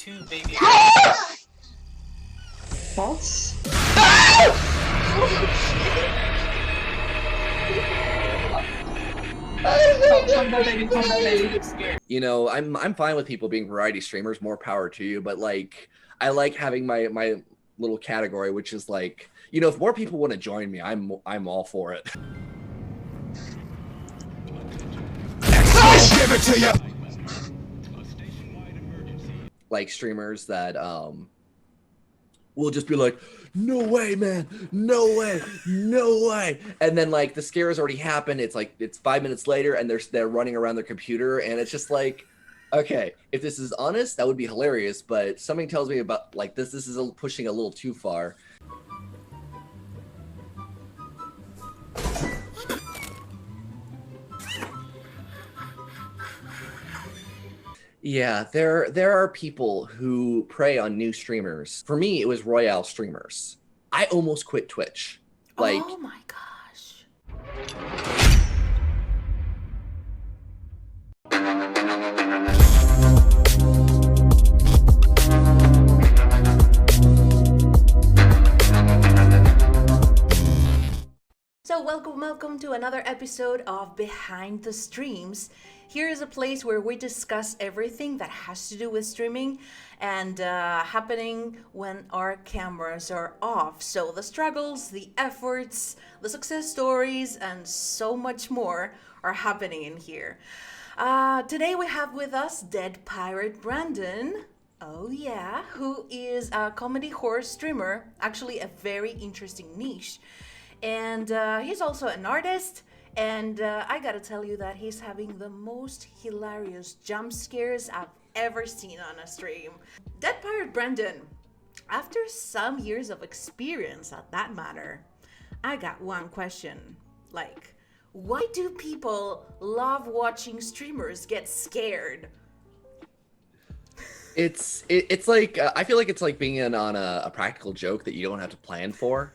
two baby. False? Calm down, baby. Calm down, baby. You know, I'm fine with people being variety streamers. More power to you. But like, I like having my little category, which is like, you know, if more people want to join me, I'm all for it. Give it to you. Like streamers that will just be like, no way, man, no way, no way, and then like the scare has already happened. It's like it's 5 minutes later, and they're running around their computer, and it's just like, okay, if this is honest, that would be hilarious. But something tells me about like this is pushing a little too far. Yeah, there are people who prey on new streamers. For me, it was Royale Streamers. I almost quit Twitch. Like, oh my gosh. So welcome to another episode of Behind the Streams. Here is a place where we discuss everything that has to do with streaming and happening when our cameras are off. So the struggles, the efforts, the success stories, and so much more are happening in here. Today we have with us DeadPirateBrandon. Oh yeah, who is a comedy horror streamer, actually a very interesting niche. And he's also an artist, and I gotta tell you that he's having the most hilarious jump scares I've ever seen on a stream. DeadPirateBrandon, after some years of experience at that matter, I got one question. Like, why do people love watching streamers get scared? it's like I feel like it's like being in on a practical joke that you don't have to plan for.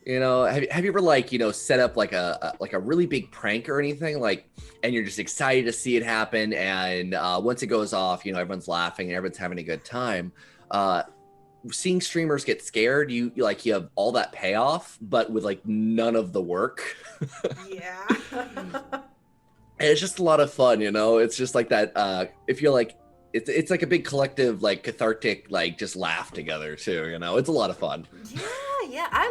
You know, have you ever like, you know, set up like a really big prank or anything, like, and you're just excited to see it happen, and once it goes off, you know, everyone's laughing and everyone's having a good time. Seeing streamers get scared, you have all that payoff, but with like none of the work. Yeah. And it's just a lot of fun, you know. It's just like that. If you're like, it's like a big collective, like cathartic, like just laugh together too. You know, it's a lot of fun. Yeah, I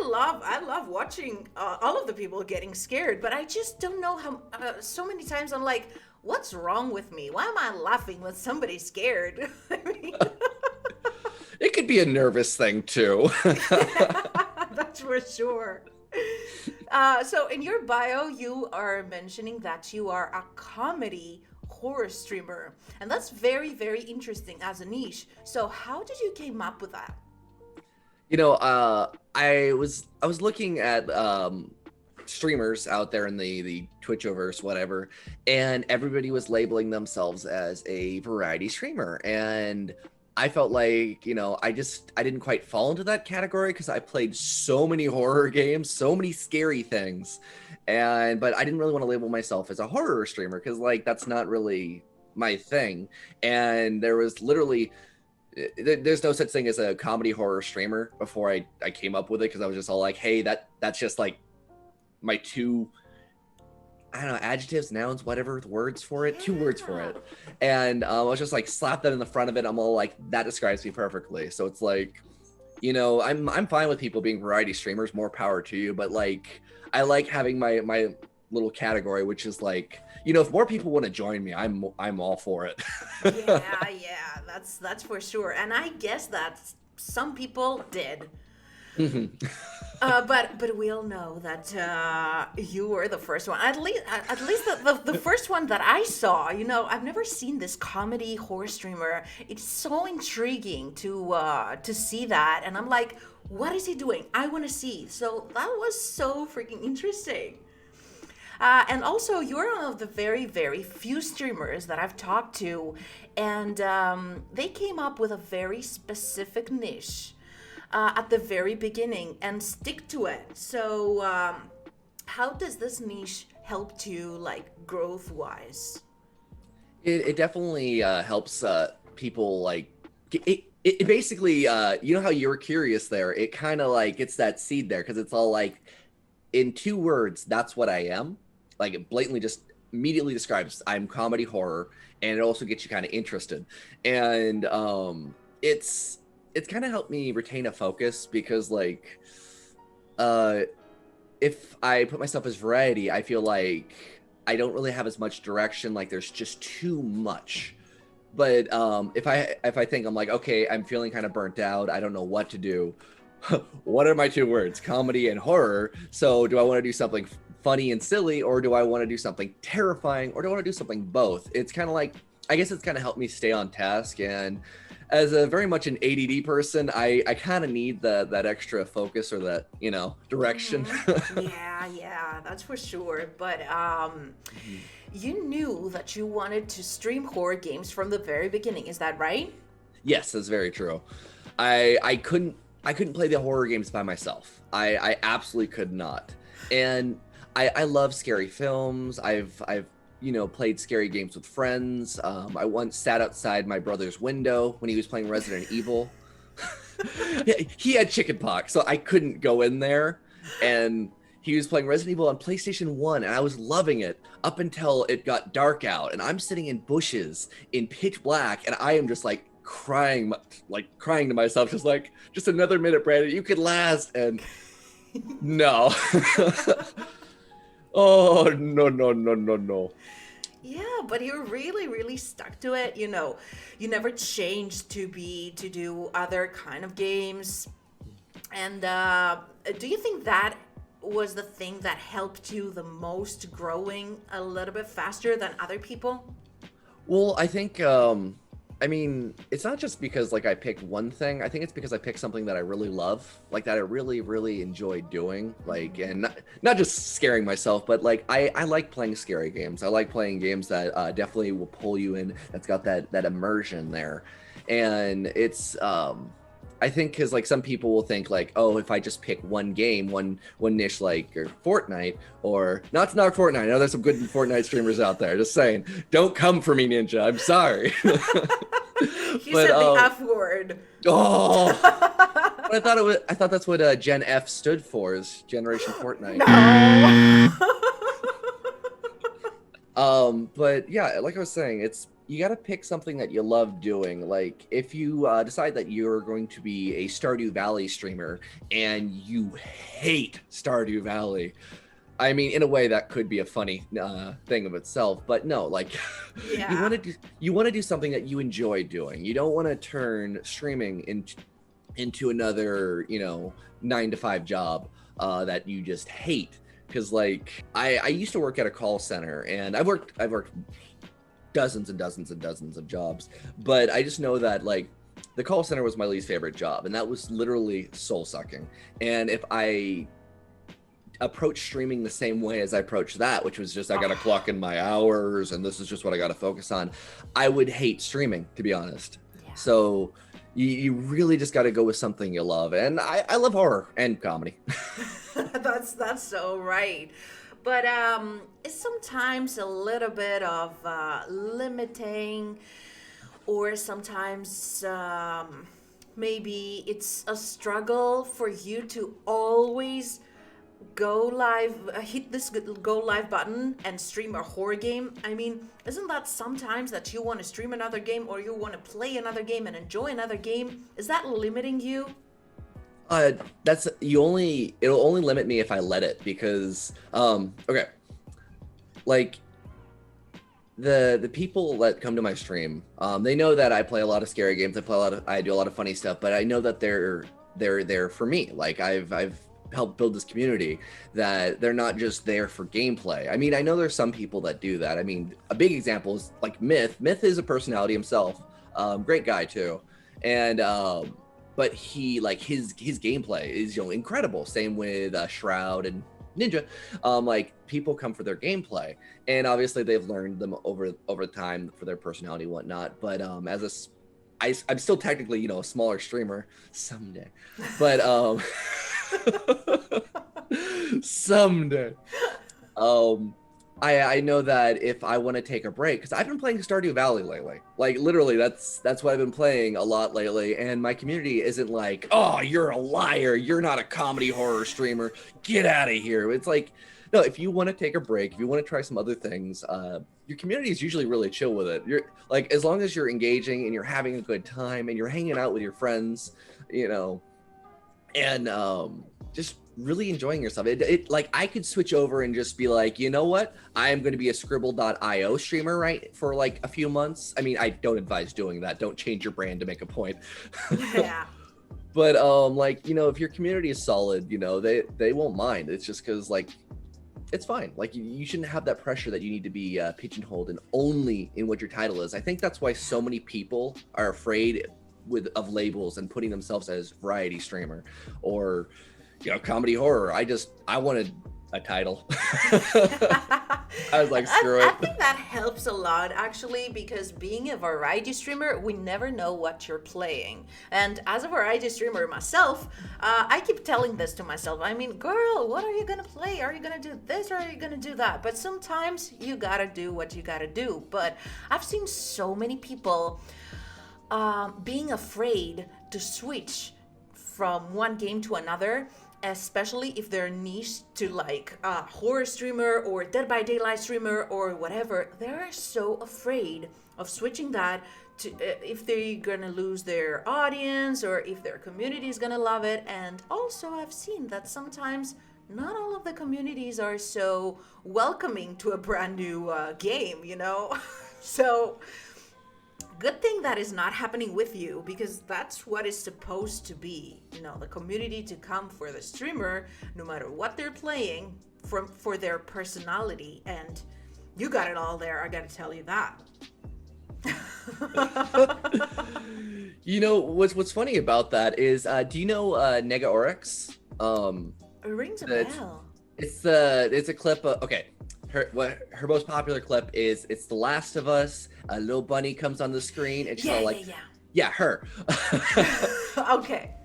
love watching all of the people getting scared, but I just don't know how. So many times I'm like, what's wrong with me? Why am I laughing when somebody's scared? I mean, it could be a nervous thing too. that's for sure. So in your bio, you are mentioning that you are a comedy horror streamer, and that's very, very interesting as a niche. So how did you came up with that? You know, I was looking at streamers out there in the Twitchoverse, whatever, and everybody was labeling themselves as a variety streamer, and I felt like, you know, I didn't quite fall into that category because I played so many horror games, so many scary things, but I didn't really want to label myself as a horror streamer because like that's not really my thing. And there was literally there's no such thing as a comedy horror streamer before I came up with it, because I was just all like, hey, that's just like my two, I don't know, adjectives, nouns, whatever, words for it, 2 words for it. And I was just like, slap that in the front of it. I'm all like, that describes me perfectly. So it's like, you know, I'm fine with people being variety streamers, more power to you. But like, I like having my little category, which is like, you know, if more people want to join me, I'm all for it. yeah, that's for sure. And I guess that some people did. But we all know that you were the first one. At least the first one that I saw. You know, I've never seen this comedy horror streamer. It's so intriguing to see that, and I'm like, what is he doing? I want to see. So that was so freaking interesting. And also, you're one of the very, very few streamers that I've talked to, and they came up with a very specific niche at the very beginning and stick to it. So how does this niche help you, like, growth-wise? It definitely helps people, like, it basically, you know how you were curious there, it kind of like gets that seed there, because it's all like, in 2 words, that's what I am. Like, it blatantly just immediately describes I'm comedy horror, and it also gets you kind of interested. And it's kind of helped me retain a focus, because like if I put myself as variety, I feel like I don't really have as much direction. Like, there's just too much. But if I think, I'm like, okay, I'm feeling kind of burnt out, I don't know what to do. What are my 2 words? Comedy and horror. So do I want to do something funny and silly, or do I want to do something terrifying, or do I want to do something both? It's kind of like, I guess it's kind of helped me stay on task. And as a very much an ADD person, I kind of need that extra focus, or that, you know, direction. Yeah, that's for sure. But you knew that you wanted to stream horror games from the very beginning, is that right? Yes, that's very true. I couldn't play the horror games by myself. I absolutely could not. And I love scary films. I've you know, played scary games with friends. I once sat outside my brother's window when he was playing Resident Evil. He had chickenpox, so I couldn't go in there. And he was playing Resident Evil on PlayStation 1, and I was loving it up until it got dark out, and I'm sitting in bushes in pitch black, and I am just like crying to myself, just another minute, Brandon, you could last. And no. Oh, no. Yeah, but you really stuck to it. You know, you never changed to do other kind of games. And do you think that was the thing that helped you the most, growing a little bit faster than other people? Well, I think I mean, it's not just because like I picked one thing. I think it's because I picked something that I really love, like that I really enjoy doing, like, and not just scaring myself, but like I like playing scary games. I like playing games that definitely will pull you in. That's got that immersion there, and it's I think because like some people will think like, oh, if I just pick one game, one niche, like or Fortnite, or not to knock Fortnite. I know there's some good Fortnite streamers out there. Just saying, don't come for me, Ninja. I'm sorry. You said the F word. Oh, but I thought that's what Gen F stood for, is Generation Fortnite. No. But yeah, like I was saying, you got to pick something that you love doing. Like, if you decide that you're going to be a Stardew Valley streamer and you hate Stardew Valley, I mean, in a way that could be a funny thing of itself, but no, like, Yeah. you want to do something that you enjoy doing. You don't want to turn streaming into another, 9-to-5 job that you just hate. Because like I used to work at a call center, and I've worked dozens and dozens and dozens of jobs, but I just know that like the call center was my least favorite job, and that was literally soul sucking. And if I approach streaming the same way as I approached that, which was just I gotta clock in my hours and this is just what I gotta focus on, I would hate streaming, to be honest. Yeah. So you really just gotta go with something you love, and I love horror and comedy. That's so right. But it's sometimes a little bit of limiting, or sometimes maybe it's a struggle for you to always go live, hit this go live button and stream a horror game. I mean, isn't that sometimes that you want to stream another game, or you want to play another game and enjoy another game? Is that limiting you? It'll only limit me if I let it, because okay, like the people that come to my stream, they know that I play a lot of scary games. I do a lot of funny stuff, but I know that they're there for me. Like I've helped build this community, that they're not just there for gameplay. I mean, I know there's some people that do that. I mean, a big example is like Myth. Myth is a personality himself, great guy too, and but he, like, his gameplay is incredible. Same with Shroud and Ninja. Like, people come for their gameplay, and obviously they've learned them over time for their personality and whatnot. But I'm still technically a smaller streamer someday, but someday. I know that if I want to take a break, because I've been playing Stardew Valley lately, like literally that's what I've been playing a lot lately, and my community isn't like, oh, you're a liar, you're not a comedy horror streamer, get out of here. It's like, no, if you want to take a break, if you want to try some other things, your community is usually really chill with it. You're like, as long as you're engaging and you're having a good time and you're hanging out with your friends, you know, and just really enjoying yourself. It like I could switch over and just be like, you know what? I am going to be a Scribble.io streamer, right? For like a few months. I mean, I don't advise doing that. Don't change your brand to make a point. Yeah. But like, you know, if your community is solid, you know, they won't mind. It's just because like, it's fine. Like you shouldn't have that pressure that you need to be pigeonholed and only in what your title is. I think that's why so many people are afraid of labels and putting themselves as variety streamer or, you know, comedy horror. I wanted a title. I was like, screw it. I think that helps a lot actually, because being a variety streamer, we never know what you're playing. And as a variety streamer myself, I keep telling this to myself. I mean, girl, what are you gonna play? Are you gonna do this or are you gonna do that? But sometimes you gotta do what you gotta do. But I've seen so many people being afraid to switch from one game to another, especially if they're niche to like a horror streamer or Dead by Daylight streamer or whatever. They're so afraid of switching that to if they're gonna lose their audience or if their community is gonna love it. And also I've seen that sometimes not all of the communities are so welcoming to a brand new game, you know. So good thing that is not happening with you, because that's what it's supposed to be. You know, the community to come for the streamer, no matter what they're playing, for their personality. And you got it all there, I gotta tell you that. You know, what's funny about that is, do you know Nega Oryx? It rings a bell. It's a clip of, okay. Her most popular clip is it's The Last of Us. A little bunny comes on the screen and she's all like, yeah, her. Okay.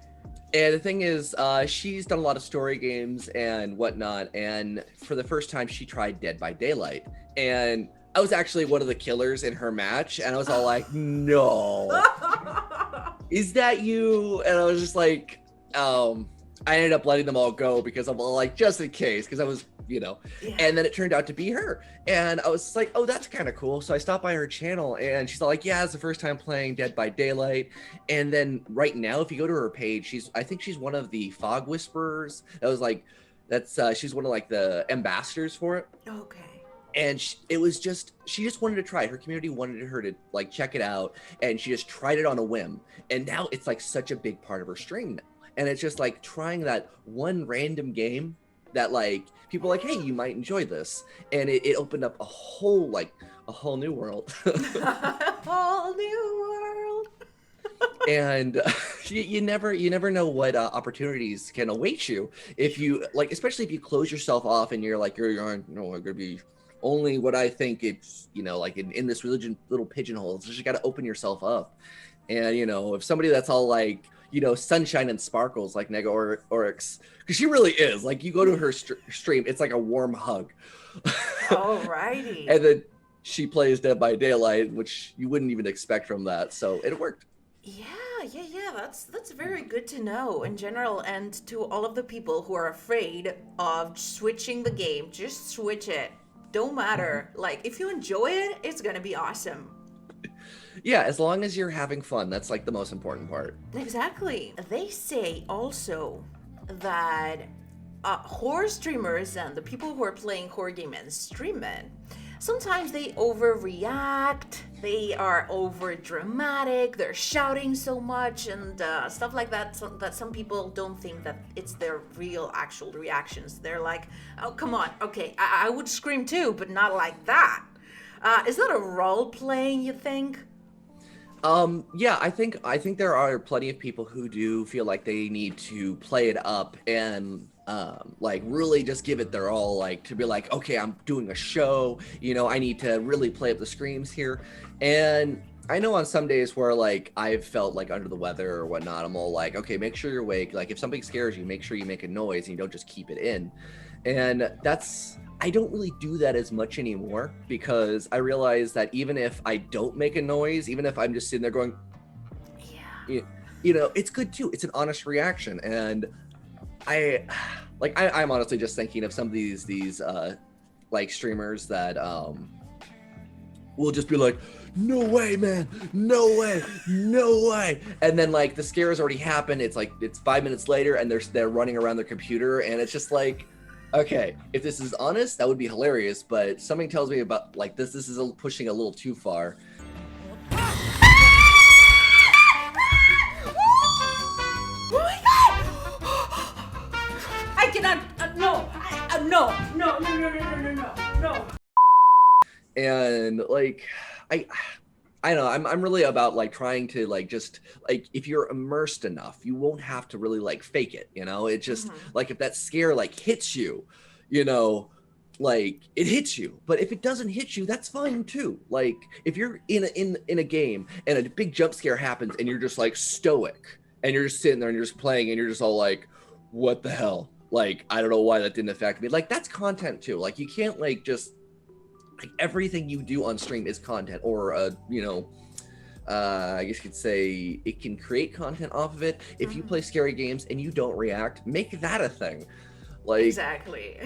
And the thing is, she's done a lot of story games and whatnot. And for the first time, she tried Dead by Daylight. And I was actually one of the killers in her match. And I was all like, no, is that you? And I was just like, I ended up letting them all go because I'm all like, just in case, because I was, you know, and then it turned out to be her. And I was like, oh, that's kind of cool. So I stopped by her channel and she's all like, yeah, it's the first time playing Dead by Daylight. And then right now, if you go to her page, I think she's one of the Fog Whisperers. That was like, she's one of like the ambassadors for it. Okay. And she just wanted to try it. Her community wanted her to like check it out. And she just tried it on a whim. And now it's like such a big part of her stream now. And it's just like trying that one random game that like people are like, hey, you might enjoy this. And it opened up a whole new world. A whole new world. And you never know what opportunities can await you if you like, especially if you close yourself off and you're like, I'm gonna be only what I think it's, you know, like in this religion little pigeonhole. So you just got to open yourself up. And you know, if somebody that's all like, you know, sunshine and sparkles like Nega Oryx, because she really is. Like, you go to her stream, it's like a warm hug. Alrighty. And then she plays Dead by Daylight, which you wouldn't even expect from that. So it worked. Yeah. That's very good to know in general. And to all of the people who are afraid of switching the game, just switch it. Don't matter. Like, if you enjoy it, it's gonna be awesome. Yeah, as long as you're having fun, that's like the most important part. Exactly. They say also that horror streamers and the people who are playing horror game and stream it, sometimes they overreact, they are over dramatic, they're shouting so much and stuff like that, so that some people don't think that it's their real actual reactions. They're like, oh, come on, okay, I would scream too, but not like that. Is that a role playing, you think? Yeah, I think there are plenty of people who do feel like they need to play it up and like really just give it their all, like to be like, okay, I'm doing a show, you know, I need to really play up the screams here. And I know on some days where like I've felt like under the weather or whatnot, I'm all like, okay, make sure you're awake. Like if something scares you, make sure you make a noise and you don't just keep it in. And that's I don't really do that as much anymore because I realize that even if I don't make a noise, even if I'm just sitting there going, Yeah. you know, it's good too. It's an honest reaction. And I'm honestly just thinking of some of these like streamers that will just be like, no way, man, no way, no way. And then like the scare has already happened. It's like, it's 5 minutes later and they're running around their computer, and it's just like, okay, if this is honest, that would be hilarious. But something tells me about like this is pushing a little too far. I cannot. No. And like, I don't know. I'm really about like trying to like just like if you're immersed enough, you won't have to really like fake it. You know, it just like if that scare like hits you, you know, like it hits you. But if it doesn't hit you, that's fine too. Like if you're in a game and a big jump scare happens and you're just like stoic and you're just sitting there and you're just playing and you're just all like, what the hell? Like I don't know why that didn't affect me. Like that's content too. Like you can't like just like everything you do on stream is content, or you know, I guess you could say it can create content off of it. If you play scary games and you don't react, make that a thing. Like Exactly.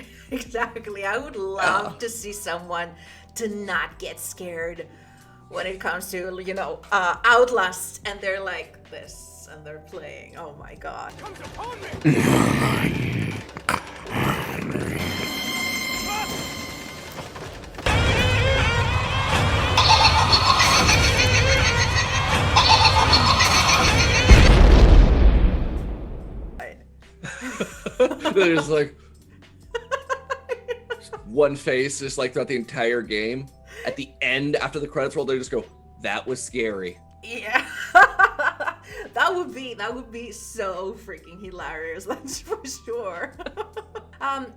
I would love to see someone to not get scared when it comes to, you know, Outlast, and they're like this and they're playing. Oh my god. They're just like one face, just like throughout the entire game. At the end, after the credits roll, they just go, "That was scary." Yeah. that would be so freaking hilarious, that's for sure.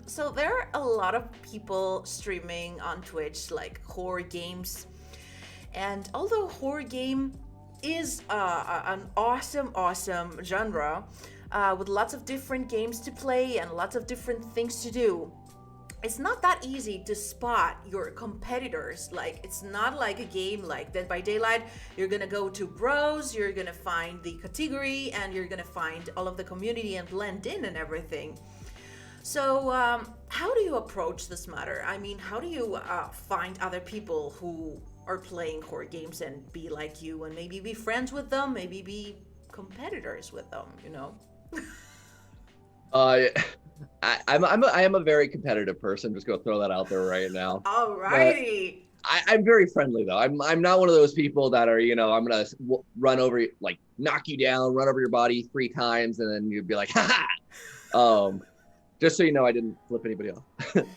So there are a lot of people streaming on Twitch like horror games, and although horror game is an awesome genre with lots of different games to play and lots of different things to do, it's not that easy to spot your competitors. Like it's not like a game like Dead by Daylight. You're gonna go to browse, you're gonna find the category, and you're gonna find all of the community and blend in and everything. So how do you approach this matter? I mean, how do you find other people who are playing horror games and be like you, and maybe be friends with them, maybe be competitors with them, you know? I am a very competitive person. I'm just gonna throw that out there right now. Alrighty. I'm very friendly though. I'm not one of those people that are, you know, I'm gonna run over, like knock you down, run over your body 3 times, and then you'd be like, ha. Just so you know, I didn't flip anybody off.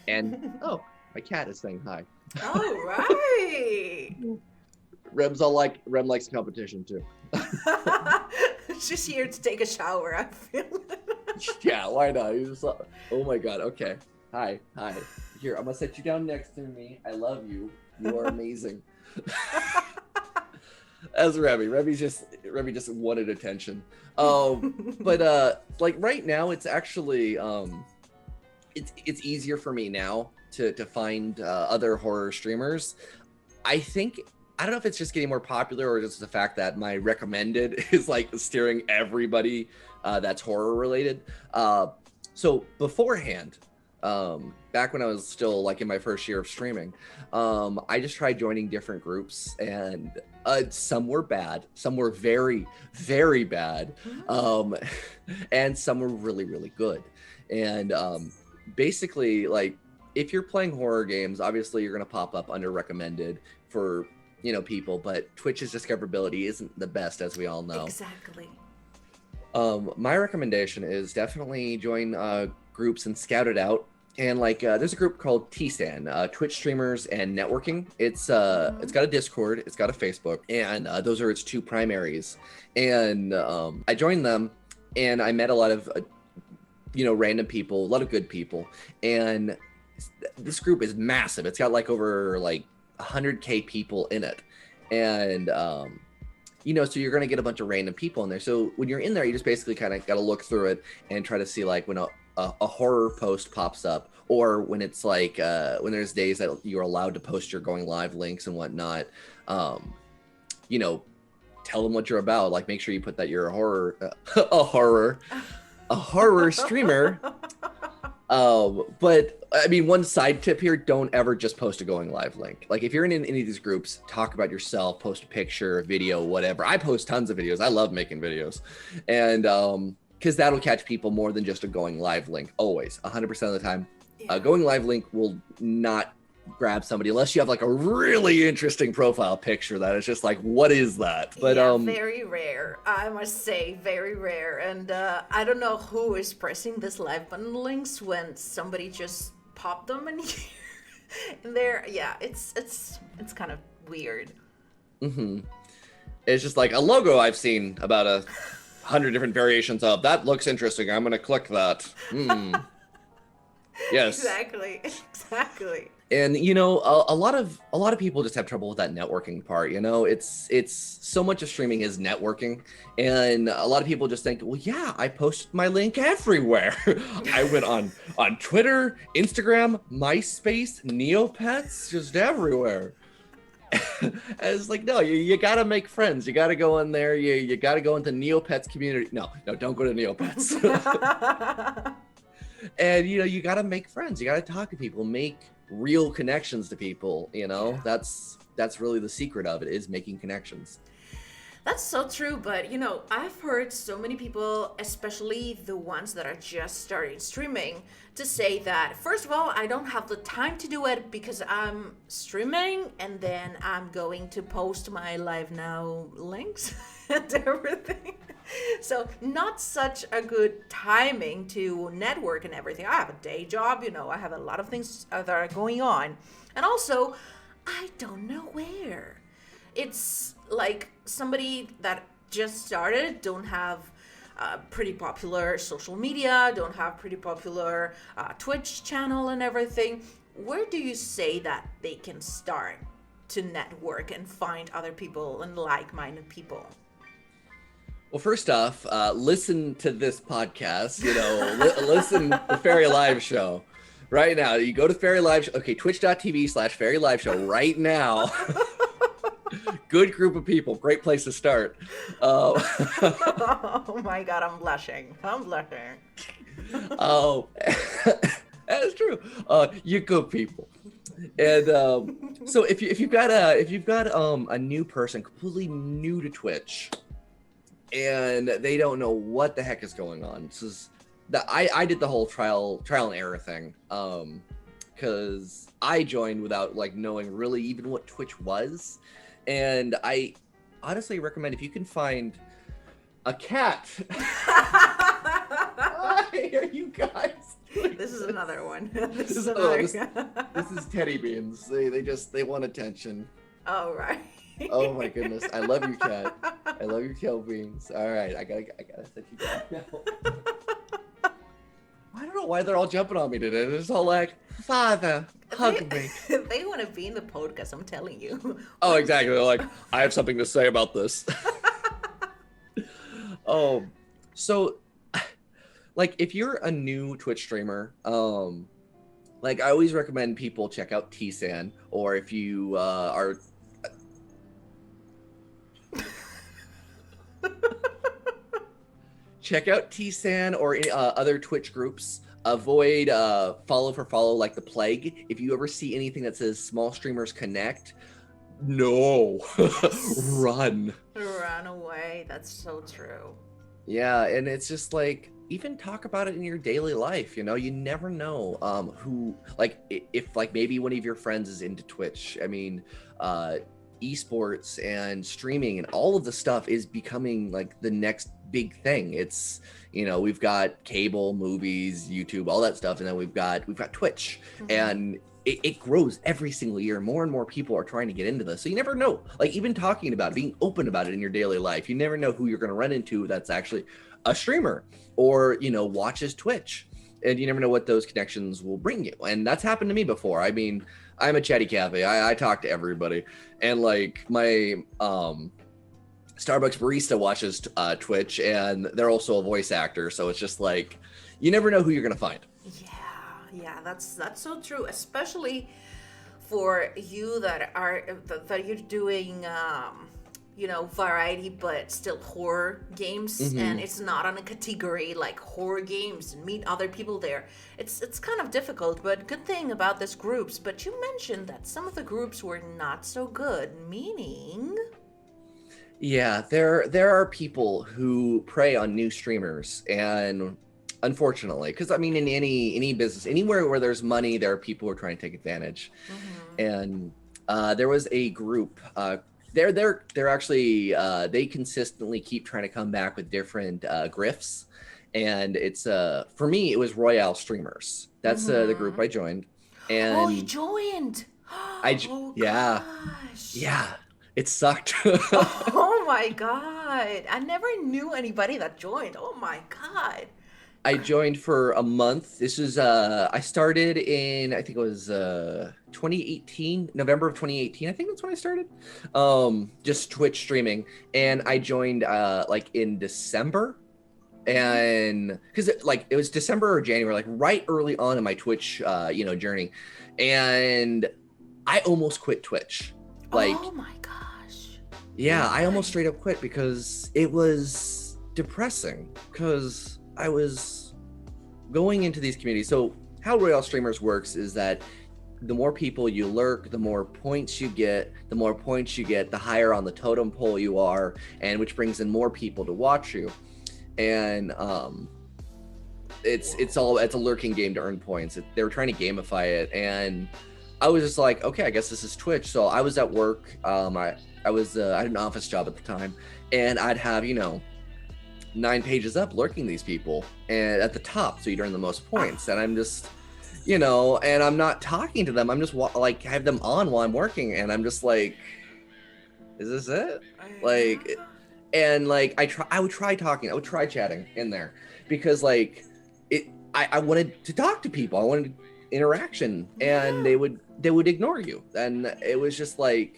And oh, my cat is saying hi. All right. Rem likes competition too. She's here to take a shower, I feel. Yeah, why not? You just, oh my god, okay. Hi. Here, I'm gonna set you down next to me. I love you. You are amazing. As Remy just wanted attention. But like right now, it's actually it's easier for me now to find other horror streamers. I don't know if it's just getting more popular or just the fact that my recommended is like steering everybody that's horror related. So beforehand, back when I was still like in my first year of streaming, I just tried joining different groups, and some were bad, some were very, very bad, and some were really, really good. And basically, like if you're playing horror games, obviously you're gonna pop up under recommended for, you know, people, but Twitch's discoverability isn't the best, as we all know. Exactly. My recommendation is definitely join groups and scout it out. And like there's a group called TSAN, Twitch Streamers and Networking. It's got a Discord, it's got a Facebook, and those are its 2 primaries. And I joined them, and I met a lot of you know, random people, a lot of good people. And this group is massive. It's got like over like 100K people in it. And you know, so you're going to get a bunch of random people in there. So when you're in there, you just basically kind of got to look through it and try to see like when a horror post pops up, or when it's like when there's days that you're allowed to post your going live links and whatnot, you know, tell them what you're about. Like, make sure you put that you're a horror streamer. But I mean, one side tip here, don't ever just post a going live link. Like, if you're in any of these groups, talk about yourself, post a picture, a video, whatever. I post tons of videos. I love making videos. And because that'll catch people more than just a going live link. Always, 100% of the time. Yeah. A going live link will not grab somebody unless you have like a really interesting profile picture that is just like, what is that? But yeah, very rare, I must say, very rare. And I don't know who is pressing this live button links when somebody just popped them in here. And there, yeah, it's kind of weird. It's just like a logo I've seen about 100 different variations of. That looks interesting. I'm gonna click that. Yes. Exactly. And you know, a lot of people just have trouble with that networking part. You know, it's so much of streaming is networking, and a lot of people just think, well, yeah, I posted my link everywhere. I went on Twitter, Instagram, MySpace, Neopets, just everywhere. And it's like, no, you gotta make friends. You gotta go in there. You gotta go into Neopets community. No, don't go to Neopets. And you know, you gotta make friends. You gotta talk to people, make real connections to people. You know, that's really the secret of it, is making connections. That's so true, but you know, I've heard so many people, especially the ones that are just starting streaming, to say that, first of all, I don't have the time to do it because I'm streaming and then I'm going to post my live now links and everything. So not such a good timing to network and everything. I have a day job, you know, I have a lot of things that are going on. And also, I don't know where. It's like somebody that just started, don't have pretty popular social media, don't have pretty popular Twitch channel and everything. Where do you say that they can start to network and find other people and like-minded people? Well, first off, listen to this podcast, you know, listen to the Fairy Live Show right now. You go to Fairy Live Show, okay, twitch.tv/Fairy Live Show right now. Good group of people, great place to start. Oh my God, I'm blushing. Oh, that's true. You're good people. And so if you've got a new person, completely new to Twitch, and they don't know what the heck is going on. I did the whole trial and error thing, because I joined without like knowing really even what Twitch was, and I honestly recommend, if you can find a cat. Why are you guys? This is another one. This is Teddy Beans. They want attention. Oh, right. Oh my goodness, I love you, cat. I love your tail beans. All right, I gotta set you down now. I don't know why they're all jumping on me today. They're just all like, "Father, hug me." They want to be in the podcast, I'm telling you. Oh, exactly. They're like, I have something to say about this. Oh, so, like, if you're a new Twitch streamer, like, I always recommend people check out T-San, or if you are. Check out T-San or other Twitch groups. Avoid follow for follow like the plague. If you ever see anything that says Small Streamers Connect, no. Run Away. That's so true. Yeah, and it's just like, even talk about it in your daily life. You know, you never know who, like, if like maybe one of your friends is into Twitch. I mean, esports and streaming and all of the stuff is becoming like the next big thing. It's, you know, we've got cable, movies, YouTube, all that stuff, and then we've got Twitch, and it grows every single year. More and more people are trying to get into this, so you never know. Like, even talking about it, being open about it in your daily life, you never know who you're going to run into that's actually a streamer or, you know, watches Twitch, and you never know what those connections will bring you. And that's happened to me before. I mean, I'm a chatty Cathy. I talk to everybody, and like my Starbucks barista watches Twitch, and they're also a voice actor. So it's just like, you never know who you're gonna find. Yeah, that's so true, especially for you that you're doing variety but still horror games, and it's not on a category like horror games and meet other people there. It's kind of difficult, but good thing about this groups. But you mentioned that some of the groups were not so good, meaning. Yeah, there are people who prey on new streamers, and unfortunately, because I mean, in any business, anywhere where there's money, there are people who are trying to take advantage. And there was a group. They're actually they consistently keep trying to come back with different grifts, and it's for me it was Royale Streamers. That's the group I joined. And oh, you joined. Yeah. Gosh. Yeah. It sucked. Oh my god. I never knew anybody that joined. Oh my god. I joined for a month. This was I started in, I think it was 2018, November of 2018. I think that's when I started. Just Twitch streaming, and I joined like in December. And because it was December or January, like right early on in my Twitch journey, and I almost quit Twitch. Like, oh my gosh. Yeah, I almost straight up quit because it was depressing, because I was going into these communities. So how Royale Streamers works is that the more people you lurk, the more points you get. The more points you get, the higher on the totem pole you are, and which brings in more people to watch you. And it's a lurking game to earn points. They were trying to gamify it, and I was just like, okay, I guess this is Twitch. So I was at work. I had an office job at the time, and I'd have 9 pages up lurking these people, and at the top, so you'd earn the most points. And I'm just, and I'm not talking to them. I'm just like have them on while I'm working, and I'm just like, is this it? Like, and like I would try talking. I would try chatting in there because like I wanted to talk to people. I wanted interaction, and they would ignore you, and it was just like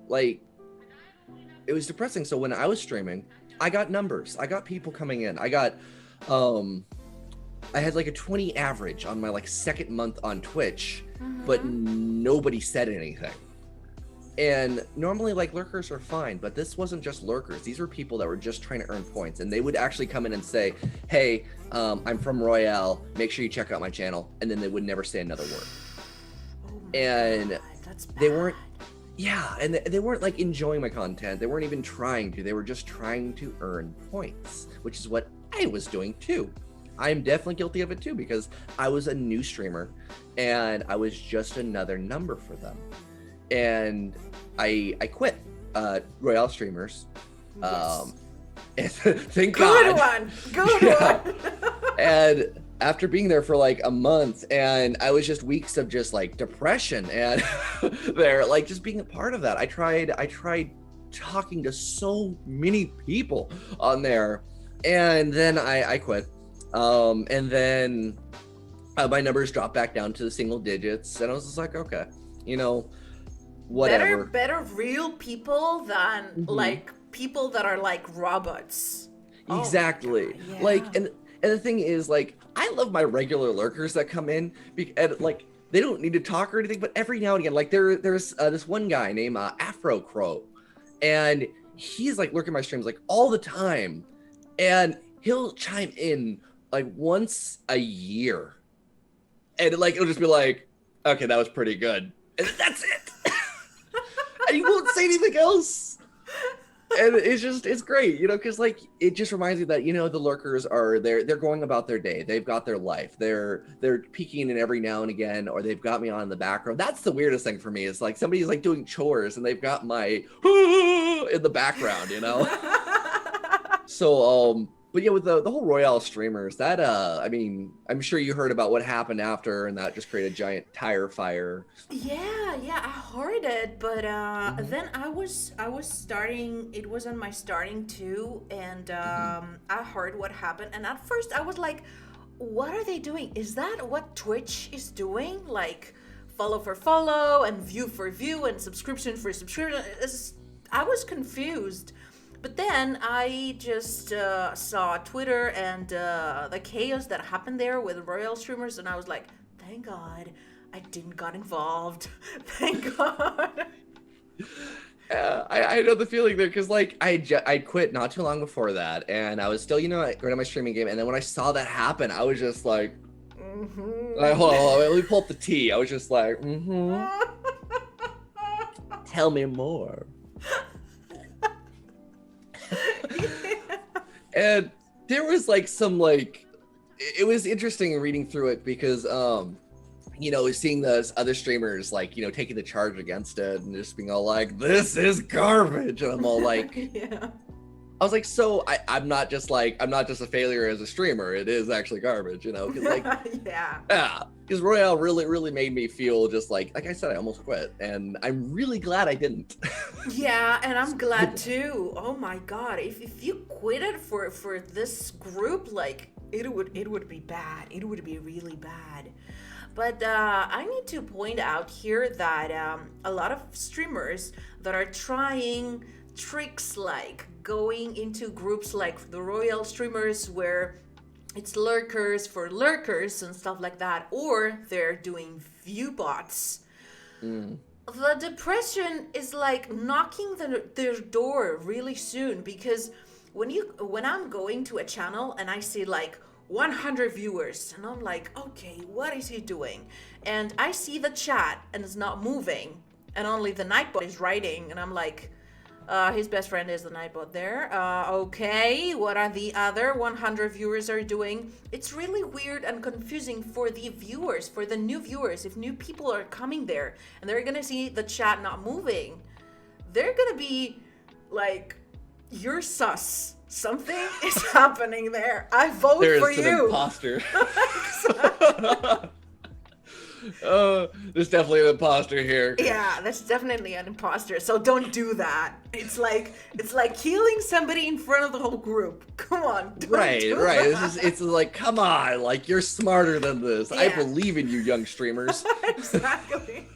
it was depressing. So when I was streaming, I got numbers. I got people coming in. I got I had like a 20 average on my like second month on Twitch, but nobody said anything. And normally like lurkers are fine, but this wasn't just lurkers. These were people that were just trying to earn points, and they would actually come in and say, hey, I'm from Royale, make sure you check out my channel. And then they would never say another word. And God, that's bad. they weren't they weren't like enjoying my content. They weren't even trying to. They were just trying to earn points, which is what I was doing too. I am definitely guilty of it too, because I was a new streamer and I was just another number for them. And I quit Royale Streamers. Yes. And thank Good God. Good one. And after being there for like a month, and I was just weeks of just like depression, and there, like just being a part of that. I tried talking to so many people on there, and then I quit. And then my numbers dropped back down to the single digits, and I was just like, okay, whatever. Better real people than like people that are like robots. Exactly. Oh my God, yeah. Like, and the thing is, like, I love my regular lurkers that come in, and like they don't need to talk or anything, but every now and again, like there's this one guy named Afro Crow, and he's like lurking my streams like all the time, and he'll chime in like once a year, and like it'll just be like, okay, that was pretty good, and that's it. And he won't say anything else. And it's great, because like it just reminds me that the lurkers are they're going about their day. They've got their life. They're peeking in every now and again, or they've got me on in the background. That's the weirdest thing for me, is like somebody's like doing chores and they've got my in the background, So but yeah, with the whole Royale Streamers, that I mean, I'm sure you heard about what happened after, and that just created a giant tire fire. Yeah, I heard it, but then I was starting. It was on my starting too, and I heard what happened. And at first, I was like, "What are they doing? Is that what Twitch is doing? Like, follow for follow and view for view and subscription for subscription?" I was confused. But then I just saw Twitter and the chaos that happened there with Royale Streamers, and I was like, thank God I didn't got involved. Thank God. I know the feeling there, because like I quit not too long before that, and I was still, running my streaming game, and then when I saw that happen, I was just like, hold on, let me pull up the tea. I was just like, tell me more. And there was like some it was interesting reading through it, because seeing those other streamers taking the charge against it and just being all like, this is garbage, and I'm all like, yeah. I was like, so I'm not just a failure as a streamer, it is actually garbage, because because Royale really made me feel just like I said, I almost quit, and I'm really glad I didn't. Yeah, and I'm glad too. Oh my God, if you quit it for this group, it would be bad. It would be really bad. But I need to point out here that a lot of streamers that are trying tricks like going into groups like the Royale Streamers, where it's lurkers for lurkers and stuff like that, or they're doing view bots. The depression is knocking their door really soon, because when I'm going to a channel and I see 100 viewers, and I'm like, okay, what is he doing? And I see the chat and it's not moving, and only the Nightbot is writing, and I'm like, his best friend is the Nightbot there. Okay, what are the other 100 viewers are doing? It's really weird and confusing for the viewers, for the new viewers. If new people are coming there and they're gonna see the chat not moving, they're gonna be like, you're sus. Something is happening there. I vote for you. There's an imposter. There's definitely an imposter here. Yeah, that's definitely an imposter. So don't do that. It's like killing somebody in front of the whole group. Come on. Right. It's like, come on, you're smarter than this. Yeah. I believe in you, young streamers. Exactly.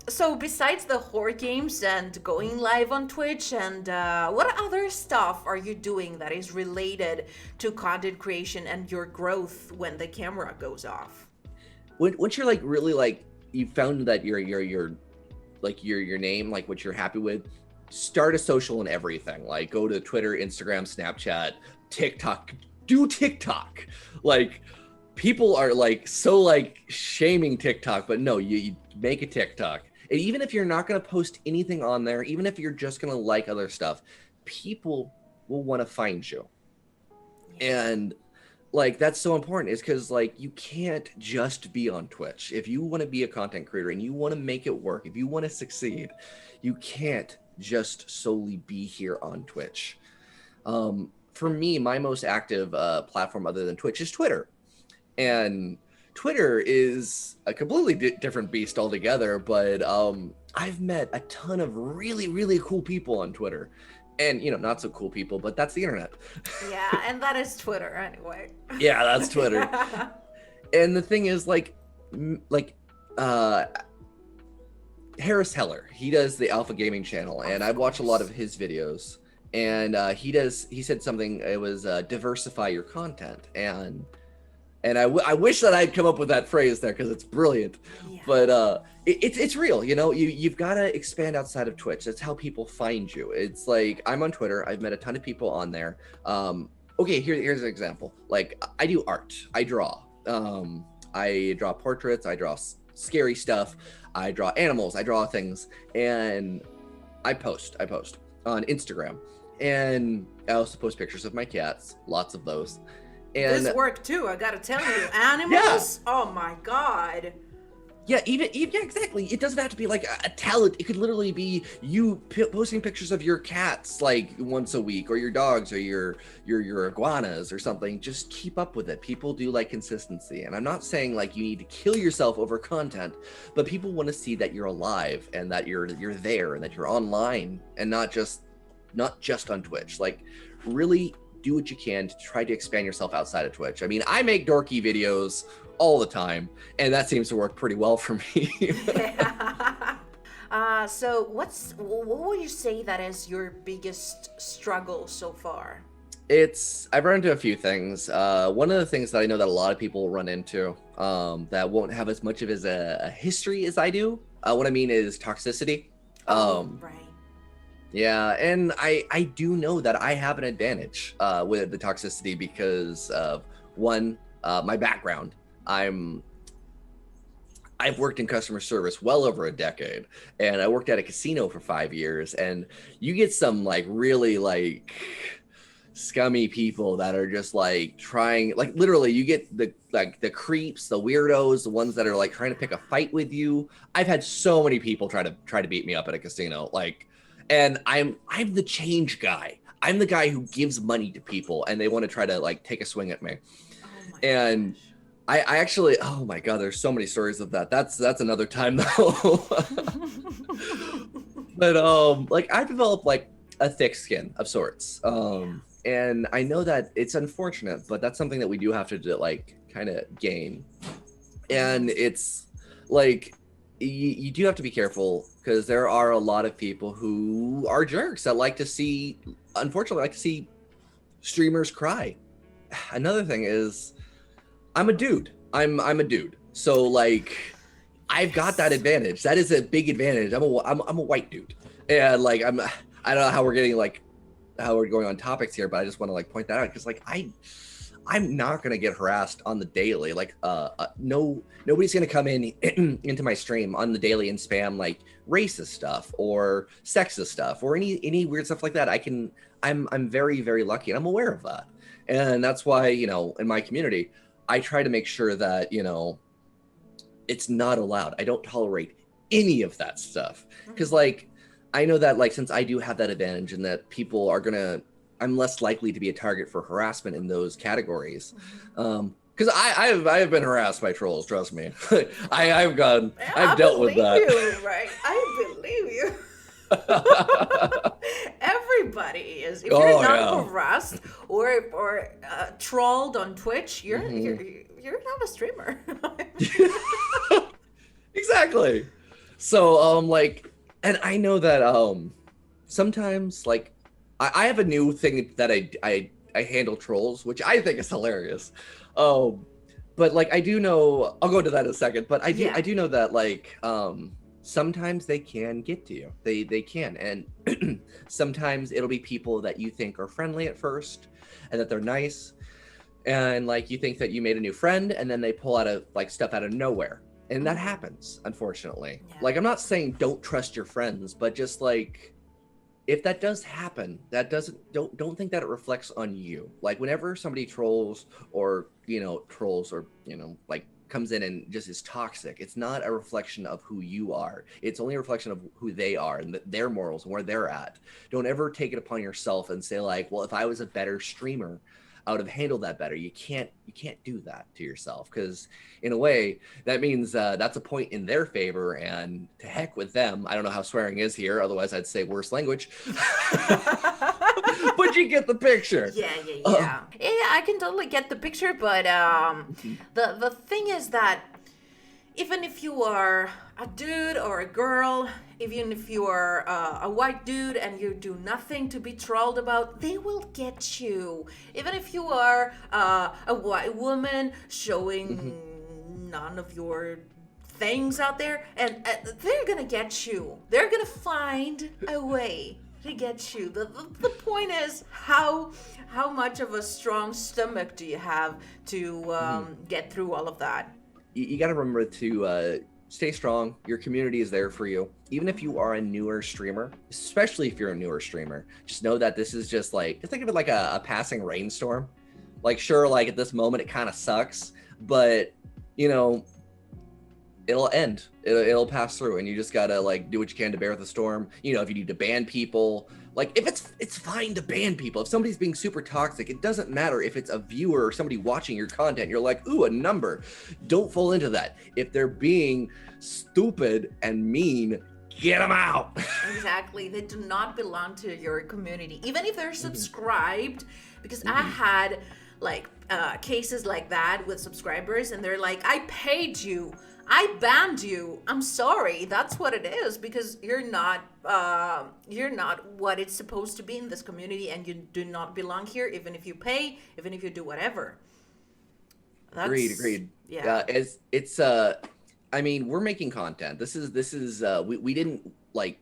So besides the horror games and going live on Twitch, and what other stuff are you doing that is related to content creation and your growth when the camera goes off? Once you're really you found that your name, what you're happy with, start a social and everything. Go to Twitter, Instagram, Snapchat, TikTok. Do TikTok. People are so shaming TikTok, but no, you make a TikTok. And even if you're not going to post anything on there, even if you're just going to like other stuff, people will want to find you. And that's so important, is because you can't just be on Twitch. If you want to be a content creator and you want to make it work, if you want to succeed, you can't just solely be here on Twitch. For me, my most active platform other than Twitch is Twitter. And Twitter is a completely different beast altogether, but I've met a ton of really cool people on Twitter. And, not so cool people, but that's the internet. Yeah, and that is Twitter anyway. Yeah, that's Twitter. And the thing is, Harris Heller, he does the Alpha Gaming channel, and I watch a lot of his videos. And he said something, it was diversify your content. And I wish that I'd come up with that phrase there, because it's brilliant. Yeah. But it's real, you've got to expand outside of Twitch. That's how people find you. It's I'm on Twitter. I've met a ton of people on there. Okay, here's an example. I do art. I draw. I draw portraits. I draw scary stuff. I draw animals. I draw things. And I post on Instagram. And I also post pictures of my cats. Lots of those. And this work too, I gotta tell you. Animals? Yeah. Oh my God. Yeah, even exactly. It doesn't have to be a talent. It could literally be you posting pictures of your cats once a week, or your dogs, or your iguanas or something. Just keep up with it. People do like consistency. And I'm not saying you need to kill yourself over content, but people want to see that you're alive and that you're there and that you're online and not just on Twitch. Really do what you can to try to expand yourself outside of Twitch. I mean, I make dorky videos all the time, and that seems to work pretty well for me. Yeah. So what would you say that is your biggest struggle so far? I've run into a few things. One of the things that I know that a lot of people run into that won't have as much of as a history as I do. What I mean is toxicity. Right. Yeah, and I do know that I have an advantage with the toxicity because of one, my background. I've worked in customer service well over a decade, and I worked at a casino for 5 years, and you get some like really like scummy people that are just like trying, like literally you get the creeps, the weirdos, the ones that are like trying to pick a fight with you. I've had so many people try to beat me up at a casino, like, and I'm the change guy. I'm the guy who gives money to people and they want to try to like take a swing at me. Oh my And gosh. I actually, oh my God, there's so many stories of that. That's another time though. But like I developed like a thick skin of sorts. And I know that it's unfortunate, but that's something that we do have to like kind of gain. And it's like you do have to be careful because there are a lot of people who are jerks that unfortunately like to see streamers cry. Another thing is I'm a dude. I'm a dude. So like I've got that advantage. That is a big advantage. I'm a white dude. And like I don't know how we're going on topics here, but I just want to like point that out because like I'm not gonna get harassed on the daily. Like nobody's gonna come in into my stream on the daily and spam like racist stuff or sexist stuff or any weird stuff like that. I'm very, very lucky and I'm aware of that. And that's why, in my community, I try to make sure that, it's not allowed. I don't tolerate any of that stuff. Because like, I know that like, since I do have that advantage and that people are I'm less likely to be a target for harassment in those categories. Because I've been harassed by trolls, trust me. I've dealt with that. You, right? I believe you. Everybody is. If you're not harassed or trolled on Twitch, you're not a streamer. Exactly. So like, and I know that sometimes like I have a new thing that I handle trolls, which I think is hilarious. But like I do know, I'll go into that in a second. But I do know that like sometimes they can get to you. They can, and sometimes it'll be people that you think are friendly at first, and that they're nice, and like you think that you made a new friend, and then they pull out stuff out of nowhere, and that happens, unfortunately. Yeah. Like I'm not saying don't trust your friends, but just like if that does happen, don't think that it reflects on you. Like whenever somebody trolls or like comes in and just is toxic, it's not a reflection of who you are. It's only a reflection of who they are and their morals and where they're at. Don't ever take it upon yourself and say like, well, if I was a better streamer, I would have handled that better. You can't do that to yourself, because in a way that means that's a point in their favor, and to heck with them. I don't know how swearing is here, otherwise I'd say worse language. But you get the picture. Yeah, I can totally get the picture, but the thing is that even if you are a dude or a girl, even if you are a white dude and you do nothing to be trolled about, they will get you. Even if you are a white woman showing none of your things out there, and they're gonna get you. They're gonna find a way to get you. The point is how much of a strong stomach do you have to get through all of that? You got to remember to stay strong. Your community is there for you. Even if you are a newer streamer, especially if you're a newer streamer, just know that this is just think of it like a passing rainstorm. Like, sure, like at this moment, it kind of sucks, but it'll end. It'll pass through, and you just gotta like do what you can to bear with the storm. If you need to ban people, like if it's fine to ban people. If somebody's being super toxic, it doesn't matter if it's a viewer or somebody watching your content. You're like, ooh, a number. Don't fall into that. If they're being stupid and mean, get them out. Exactly. They do not belong to your community, even if they're subscribed, because I had like cases like that with subscribers, and they're like, I paid you I banned you. I'm sorry. That's what it is because you're not what it's supposed to be in this community, and you do not belong here. Even if you pay, even if you do whatever. Agreed. Yeah. It's I mean, we're making content. This is we didn't like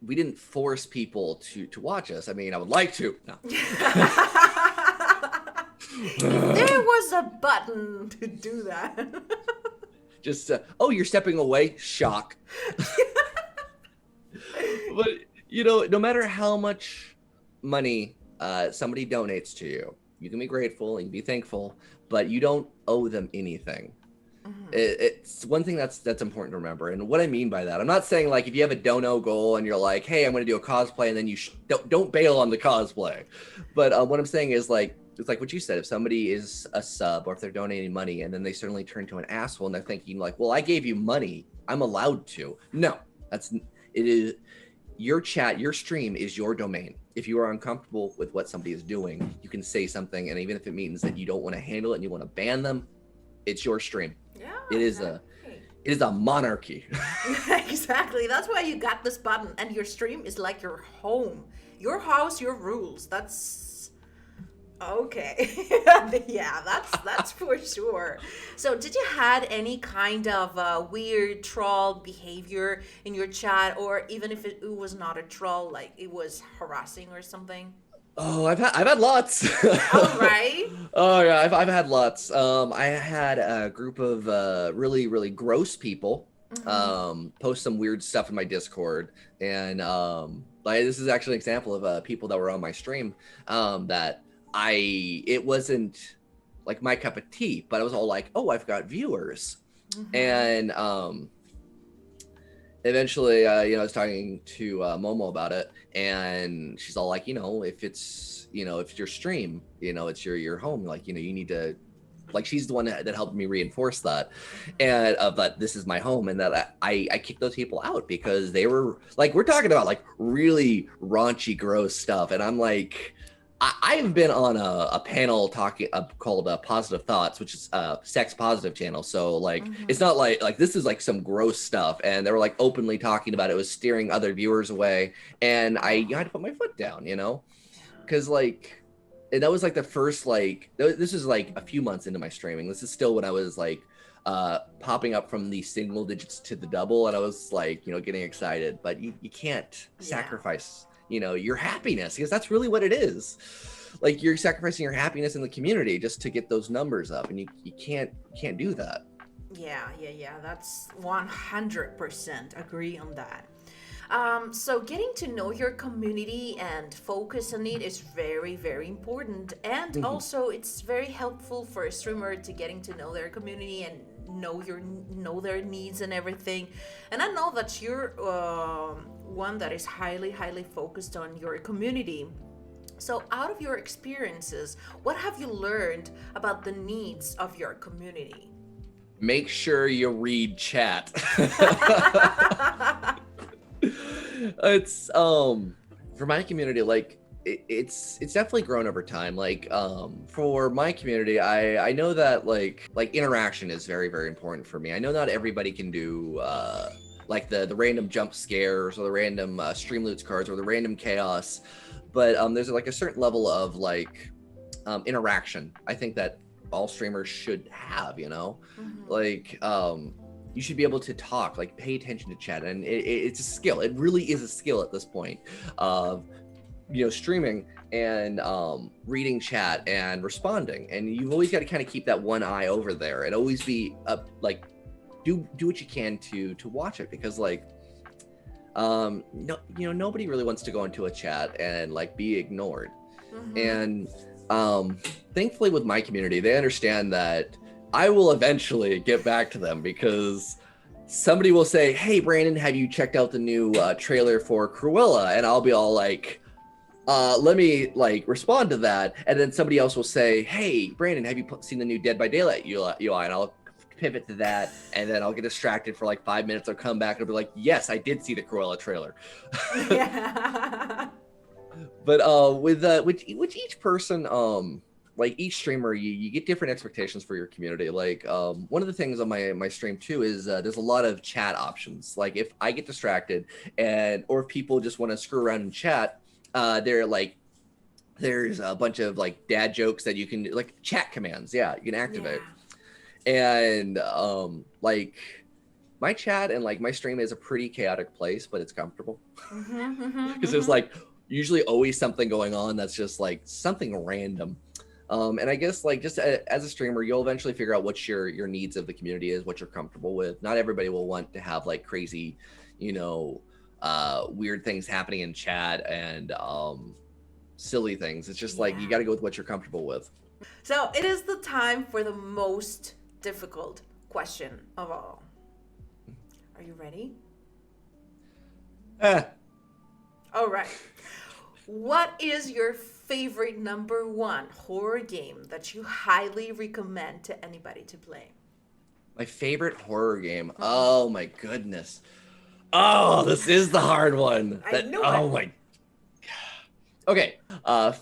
we didn't force people to watch us. I mean, I would like to. No. There was a button to do that. Just oh, you're stepping away. Shock. But you know, no matter how much money somebody donates to you, you can be grateful and be thankful, but you don't owe them anything. It's one thing that's important to remember. And what I mean by that, I'm not saying like if you have a dono goal and you're like, hey, I'm going to do a cosplay, and then you don't bail on the cosplay. But what I'm saying is like, it's like what you said. If somebody is a sub or if they're donating money and then they suddenly turn to an asshole and they're thinking like, well, I gave you money, I'm allowed to. No, it is your chat, your stream is your domain. If you are uncomfortable with what somebody is doing, you can say something. And even if it means that you don't want to handle it and you want to ban them, it's your stream. Yeah, it is a monarchy. Exactly. That's why you got this button, and your stream is like your home, your house, your rules. That's okay. Yeah, that's for sure. So, did you had any kind of weird troll behavior in your chat, or even if it was not a troll, like it was harassing or something? Oh, I've had lots. All right. Oh yeah, I've had lots. I had a group of really gross people post some weird stuff in my Discord, and like this is actually an example of people that were on my stream that it wasn't like my cup of tea, but I was all like, oh, I've got viewers, and eventually, I was talking to Momo about it, and she's all like, if it's your stream, it's your home, like, you need to, like, she's the one that helped me reinforce that, and that this is my home, and that I kicked those people out because they were like, we're talking about like really raunchy, gross stuff, and I'm like, I've been on a panel talking called Positive Thoughts, which is a sex positive channel. So like, it's not like this is like some gross stuff. And they were like openly talking about it. It was steering other viewers away. And I had to put my foot down, because like, and that was like the first, like, this was like a few months into my streaming. This is still when I was like popping up from the single digits to the double. And I was like, getting excited, but you can't sacrifice your happiness, because that's really what it is. Like, you're sacrificing your happiness in the community just to get those numbers up, and you can't do that. Yeah, that's 100% agree on that. So getting to know your community and focus on it is very, very important. And also it's very helpful for a streamer to getting to know their community and know their needs and everything. And I know that you're one that is highly focused on your community. So out of your experiences, what have you learned about the needs of your community? Make sure you read chat. It's for my community, like it's definitely grown over time. Like for my community, I know that like interaction is very, very important for me. I know not everybody can do like the random jump scares or the random stream loots cards or the random chaos, but there's like a certain level of like interaction I think that all streamers should have, like you should be able to talk, like pay attention to chat, and it's a skill. It really is a skill at this point of streaming and reading chat and responding, and you've always got to kind of keep that one eye over there and always be like do what you can to watch it, because like nobody really wants to go into a chat and like be ignored. And thankfully with my community, they understand that I will eventually get back to them, because somebody will say, hey Brandon, have you checked out the new trailer for Cruella? And I'll be all like, let me like respond to that. And then somebody else will say, hey Brandon, have you seen the new Dead by Daylight UI? And I'll pivot to that, and then I'll get distracted for like 5 minutes. I'll come back and I'll be like, yes, I did see the Cruella trailer. Yeah. But with each person, like each streamer, you get different expectations for your community. Like one of the things on my stream too is there's a lot of chat options. Like if I get distracted or if people just want to screw around and chat, they're like, there's a bunch of like dad jokes that you can like chat commands. Yeah, you can activate. And like my chat and like my stream is a pretty chaotic place, but it's comfortable because there's like usually always something going on that's just like something random. And I guess like just as a streamer, you'll eventually figure out what your needs of the community is, what you're comfortable with. Not everybody will want to have like crazy, you know, weird things happening in chat and silly things. It's just like you got to go with what you're comfortable with. So it is the time for the most difficult question of all. Are you ready? All right. What is your favorite number one horror game that you highly recommend to anybody to play? My favorite horror game. Oh my goodness. Oh, this is the hard one. I knew oh it. my. Okay.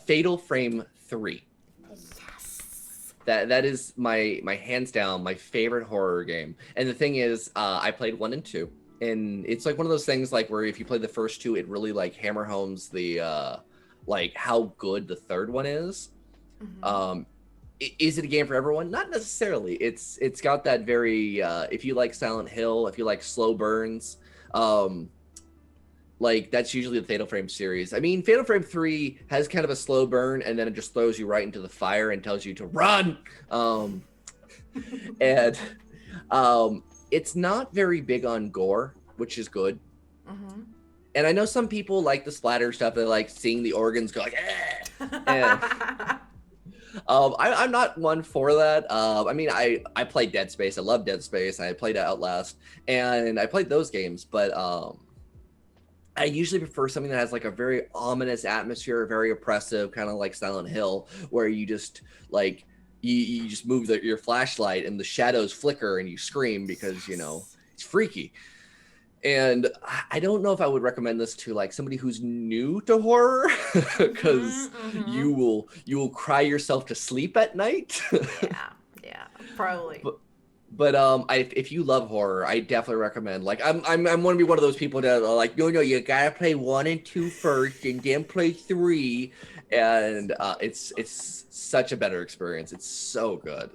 Fatal Frame 3. Yes. That is my hands down my favorite horror game. And the thing is, I played 1 and 2, and it's like one of those things like where if you play the first 2, it really like hammer homes the like how good the third one is. Is it a game for everyone? Not necessarily. It's got that very if you like Silent Hill, if you like slow burns, like that's usually the Fatal Frame series. I mean, Fatal Frame 3 has kind of a slow burn, and then it just throws you right into the fire and tells you to run. And it's not very big on gore, which is good. And I know some people like the splatter stuff. They like seeing the organs go like, and, I'm not one for that. I mean, I played Dead Space. I love Dead Space. I played Outlast, and I played those games. But I usually prefer something that has like a very ominous atmosphere, very oppressive, kind of like Silent Hill, where you just like you just move your flashlight and the shadows flicker and you scream because you know it's freaky. And I don't know if I would recommend this to like somebody who's new to horror because you will cry yourself to sleep at night. yeah, probably. But if you love horror, I definitely recommend. Like I'm want to be one of those people that are like, no, you gotta play 1 and 2 first, and then play 3, and it's such a better experience. It's so good.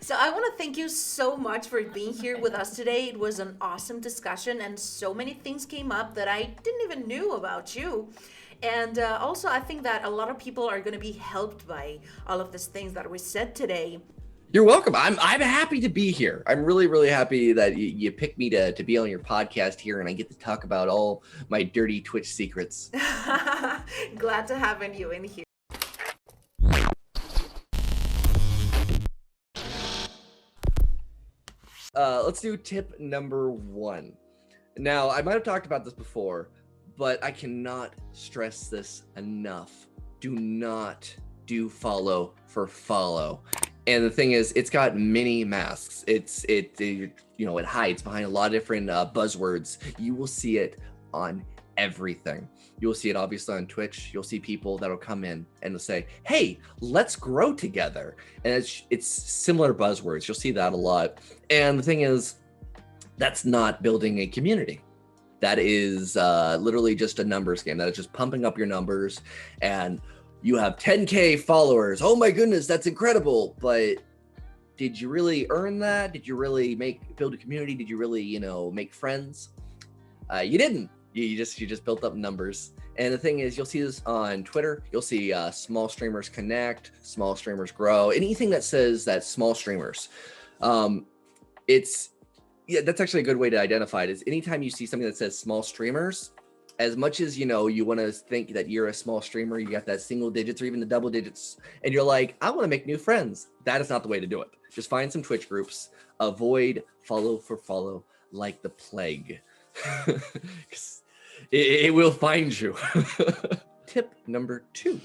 So I want to thank you so much for being here with us today. It was an awesome discussion, and so many things came up that I didn't even knew about you. And also, I think that a lot of people are going to be helped by all of these things that we said today. You're welcome. I'm happy to be here. I'm really, really happy that you picked me to be on your podcast here, and I get to talk about all my dirty Twitch secrets. Glad to having you in here. Let's do tip number 1. Now, I might have talked about this before, but I cannot stress this enough. Do not do follow for follow. And the thing is, it's got many masks. It hides behind a lot of different buzzwords. You will see it on everything. You'll see it obviously on Twitch. You'll see people that'll come in and they'll say, "Hey, let's grow together." And it's similar buzzwords. You'll see that a lot. And the thing is, that's not building a community. That is literally just a numbers game. That is just pumping up your numbers, and you have 10K followers. Oh my goodness, that's incredible. But did you really earn that? Did you really build a community? Did you really, make friends? You didn't. You just built up numbers. And the thing is, you'll see this on Twitter. You'll see small streamers connect, small streamers grow. Anything that says that small streamers, that's actually a good way to identify it. Is anytime you see something that says small streamers, as much as you want to think that you're a small streamer, you got that single digits or even the double digits, and you're like, I want to make new friends. That is not the way to do it. Just find some Twitch groups. Avoid follow for follow like the plague. It will find you. Tip number 2,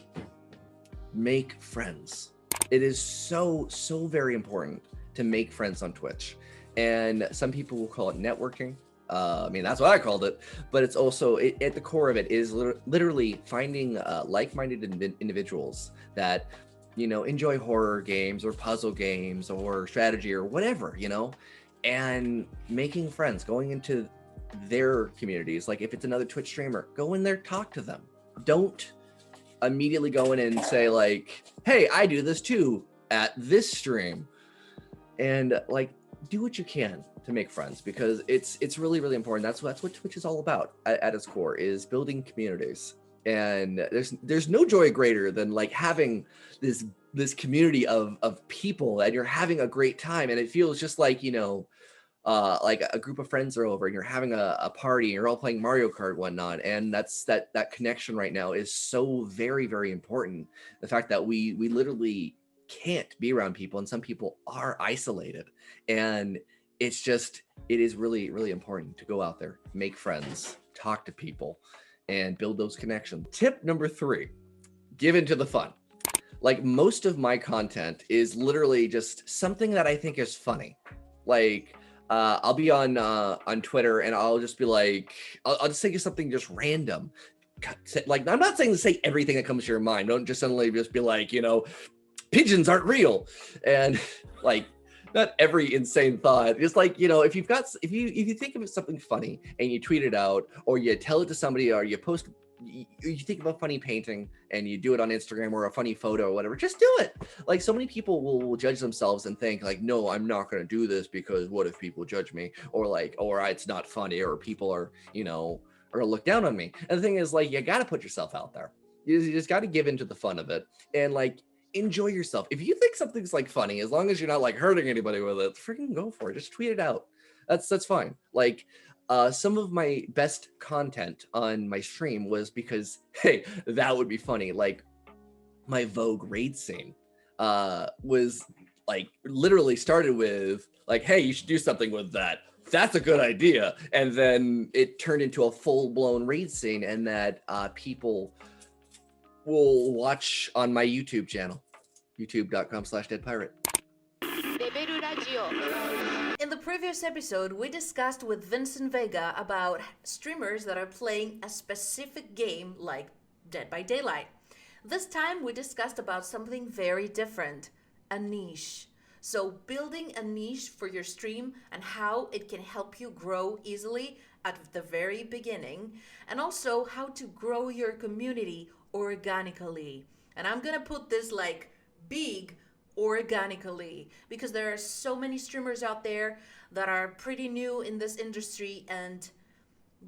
make friends. It is so very important to make friends on Twitch. And some people will call it networking. I mean, that's what I called it, but it's also at the core of it is literally finding like-minded individuals that enjoy horror games or puzzle games or strategy or whatever, and making friends, going into their communities. Like if it's another Twitch streamer, go in there, talk to them. Don't immediately go in and say like, hey, I do this too at this stream. And like, do what you can to make friends, because it's really, really important. That's what Twitch is all about at its core, is building communities. And there's no joy greater than like having this community of people, and you're having a great time, and it feels just like like a group of friends are over and you're having a party and you're all playing Mario Kart and whatnot. And that connection right now is so very, very important. The fact that we literally can't be around people, and some people are isolated, and it is really, really important to go out there, make friends, talk to people, and build those connections. Tip number 3, give into the fun. Like most of my content is literally just something that I think is funny. Like I'll be on Twitter and I'll just be like, I'll just say something just random. Like, I'm not saying to say everything that comes to your mind. Don't just suddenly just be like, pigeons aren't real. And like, not every insane thought. Just like, if you think of something funny and you tweet it out, or you tell it to somebody, or you post, you think of a funny painting and you do it on Instagram, or a funny photo or whatever, just do it. Like, so many people will judge themselves and think like, no, I'm not going to do this because what if people judge me, or like, or it's not funny, or people are, or look down on me. And the thing is, like, you got to put yourself out there. You just got to give into the fun of it, and like, enjoy yourself. If you think something's like funny, as long as you're not like hurting anybody with it, freaking go for it. Just tweet it out. That's fine. Like, some of my best content on my stream was because, hey, that would be funny. Like my Vogue raid scene was like literally started with like, hey, you should do something with that. That's a good idea. And then it turned into a full-blown raid scene, and that people will watch on my YouTube channel, youtube.com/DeadPirate. In the previous episode, we discussed with Vincent Vega about streamers that are playing a specific game like Dead by Daylight. This time we discussed about something very different, a niche. So building a niche for your stream and how it can help you grow easily at the very beginning, and also how to grow your community organically. And I'm gonna put this like big organically, because there are so many streamers out there that are pretty new in this industry, and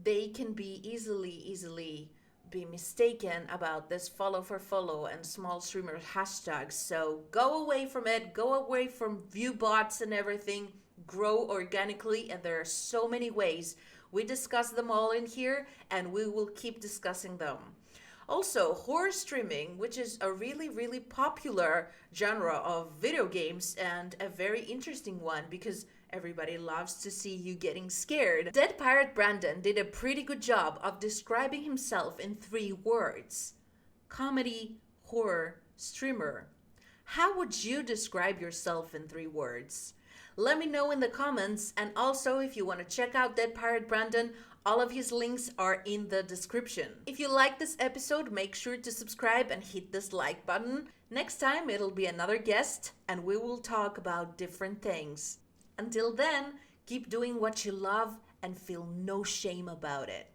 they can be easily be mistaken about this follow for follow and small streamer hashtags. So go away from it, go away from view bots and everything, grow organically. And there are so many ways. We discuss them all in here, and we will keep discussing them. Also, horror streaming, which is a really, really popular genre of video games, and a very interesting one because everybody loves to see you getting scared. DeadPirateBrandon did a pretty good job of describing himself in 3 words: comedy, horror, streamer. How would you describe yourself in 3 words? Let me know in the comments, and also if you want to check out DeadPirateBrandon, all of his links are in the description. If you like this episode, make sure to subscribe and hit this like button. Next time it'll be another guest, and we will talk about different things. Until then, keep doing what you love and feel no shame about it.